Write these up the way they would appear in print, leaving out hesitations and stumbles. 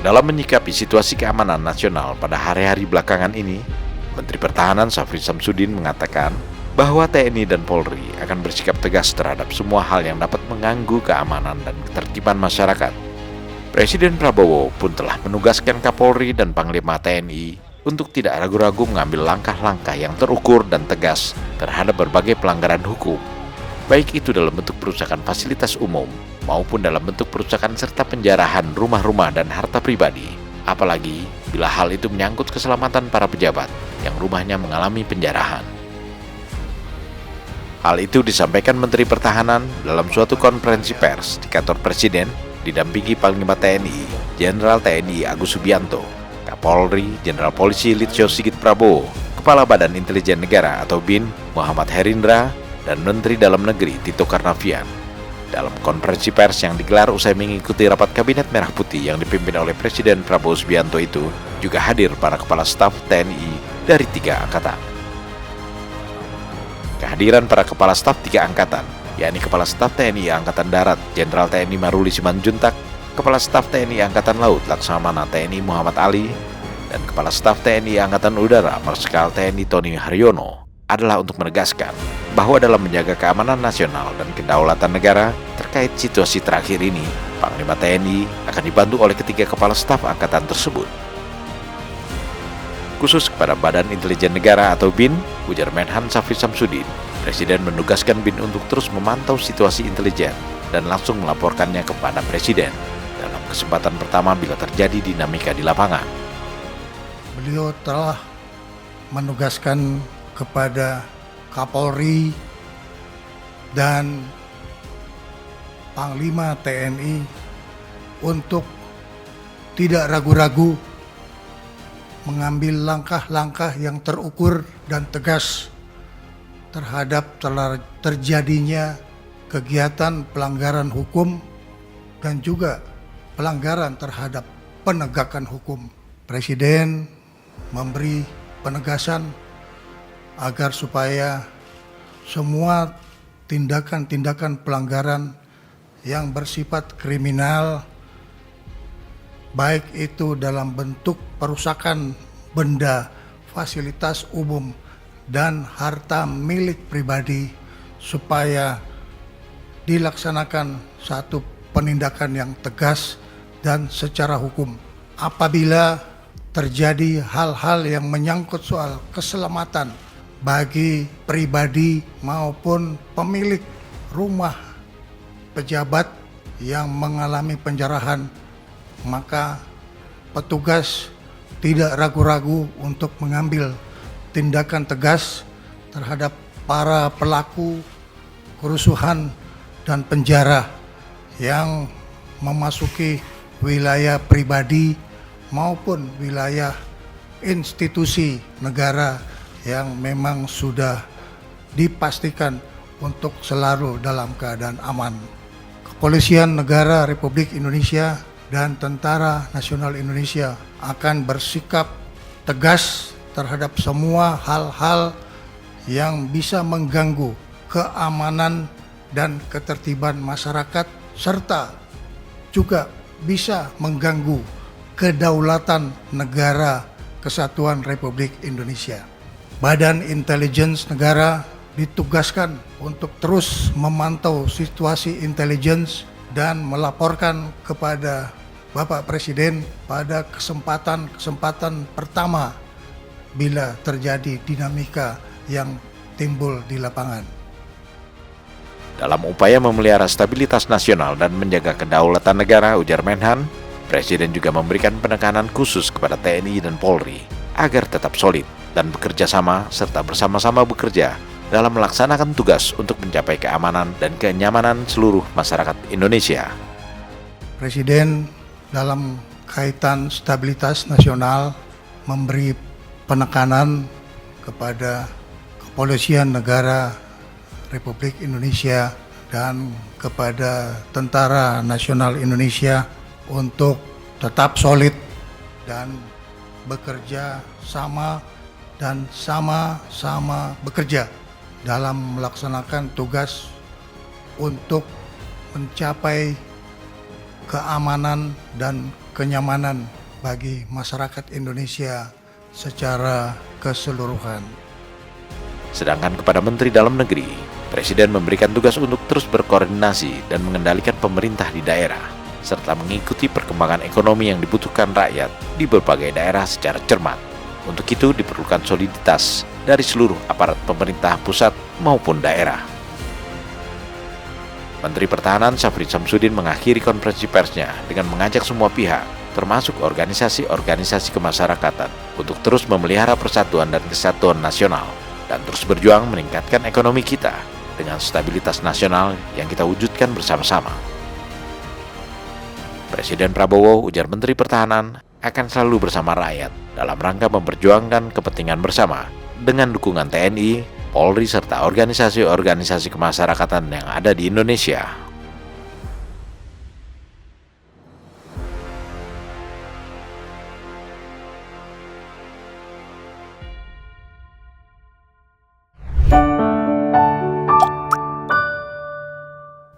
Dalam menyikapi situasi keamanan nasional pada hari-hari belakangan ini, Menteri Pertahanan Syafrin Samsudin mengatakan bahwa TNI dan Polri akan bersikap tegas terhadap semua hal yang dapat mengganggu keamanan dan ketertiban masyarakat. Presiden Prabowo pun telah menugaskan Kapolri dan Panglima TNI untuk tidak ragu-ragu mengambil langkah-langkah yang terukur dan tegas terhadap berbagai pelanggaran hukum, baik itu dalam bentuk perusakan fasilitas umum maupun dalam bentuk perusakan serta penjarahan rumah-rumah dan harta pribadi, apalagi bila hal itu menyangkut keselamatan para pejabat yang rumahnya mengalami penjarahan. Hal itu disampaikan Menteri Pertahanan dalam suatu konferensi pers di kantor Presiden didampingi Panglima TNI, Jenderal TNI Agus Subianto, Kapolri Jenderal Polisi Listio Sigit Prabowo, Kepala Badan Intelijen Negara atau BIN Muhammad Herindra, dan Menteri Dalam Negeri Tito Karnavian. Dalam konferensi pers yang digelar usai mengikuti rapat Kabinet Merah Putih yang dipimpin oleh Presiden Prabowo Subianto itu, juga hadir para kepala staf TNI dari 3 angkatan. Kehadiran para kepala staf 3 angkatan, yakni Kepala Staf TNI Angkatan Darat Jenderal TNI Maruli Simanjuntak, Kepala Staf TNI Angkatan Laut Laksamana TNI Muhammad Ali, dan Kepala Staf TNI Angkatan Udara Marsikal TNI Tony Haryono, adalah untuk menegaskan bahwa dalam menjaga keamanan nasional dan kedaulatan negara terkait situasi terakhir ini, Panglima TNI akan dibantu oleh ketiga kepala staf angkatan tersebut. Khusus kepada Badan Intelijen Negara atau BIN, ujar Menhan Syafrin Samsudin, Presiden menugaskan BIN untuk terus memantau situasi intelijen dan langsung melaporkannya kepada Presiden dalam kesempatan pertama bila terjadi dinamika di lapangan. Beliau telah menugaskan kepada Kapolri dan Panglima TNI untuk tidak ragu-ragu mengambil langkah-langkah yang terukur dan tegas terhadap terjadinya kegiatan pelanggaran hukum dan juga pelanggaran terhadap penegakan hukum. Presiden memberi penegasan agar supaya semua tindakan-tindakan pelanggaran yang bersifat kriminal, baik itu dalam bentuk perusakan benda, fasilitas umum, dan harta milik pribadi, supaya dilaksanakan satu penindakan yang tegas dan secara hukum. Apabila terjadi hal-hal yang menyangkut soal keselamatan bagi pribadi maupun pemilik rumah pejabat yang mengalami penjarahan, maka petugas tidak ragu-ragu untuk mengambil tindakan tegas terhadap para pelaku kerusuhan dan penjara yang memasuki wilayah pribadi maupun wilayah institusi negara yang memang sudah dipastikan untuk selalu dalam keadaan aman. Kepolisian Negara Republik Indonesia dan Tentara Nasional Indonesia akan bersikap tegas terhadap semua hal-hal yang bisa mengganggu keamanan dan ketertiban masyarakat, serta juga bisa mengganggu kedaulatan negara Kesatuan Republik Indonesia. Badan Intelijen Negara ditugaskan untuk terus memantau situasi intelijen dan melaporkan kepada Bapak Presiden pada kesempatan pertama bila terjadi dinamika yang timbul di lapangan. Dalam upaya memelihara stabilitas nasional dan menjaga kedaulatan negara, ujar Menhan, Presiden juga memberikan penekanan khusus kepada TNI dan Polri agar tetap solid dan bekerja sama serta bersama-sama bekerja dalam melaksanakan tugas untuk mencapai keamanan dan kenyamanan seluruh masyarakat Indonesia. Presiden dalam kaitan stabilitas nasional memberi penekanan kepada Kepolisian Negara Republik Indonesia dan kepada Tentara Nasional Indonesia untuk tetap solid dan bekerja sama dan sama-sama bekerja dalam melaksanakan tugas untuk mencapai keamanan dan kenyamanan bagi masyarakat Indonesia secara keseluruhan. Sedangkan kepada Menteri Dalam Negeri, Presiden memberikan tugas untuk terus berkoordinasi dan mengendalikan pemerintah di daerah, serta mengikuti perkembangan ekonomi yang dibutuhkan rakyat di berbagai daerah secara cermat. Untuk itu diperlukan soliditas dari seluruh aparat pemerintah pusat maupun daerah. Menteri Pertahanan Syafrin Samsudin mengakhiri konferensi persnya dengan mengajak semua pihak, termasuk organisasi-organisasi kemasyarakatan, untuk terus memelihara persatuan dan kesatuan nasional, dan terus berjuang meningkatkan ekonomi kita dengan stabilitas nasional yang kita wujudkan bersama-sama. Presiden Prabowo, ujar Menteri Pertahanan, akan selalu bersama rakyat dalam rangka memperjuangkan kepentingan bersama dengan dukungan TNI, Polri, serta organisasi-organisasi kemasyarakatan yang ada di Indonesia.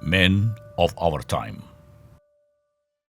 Men of our time.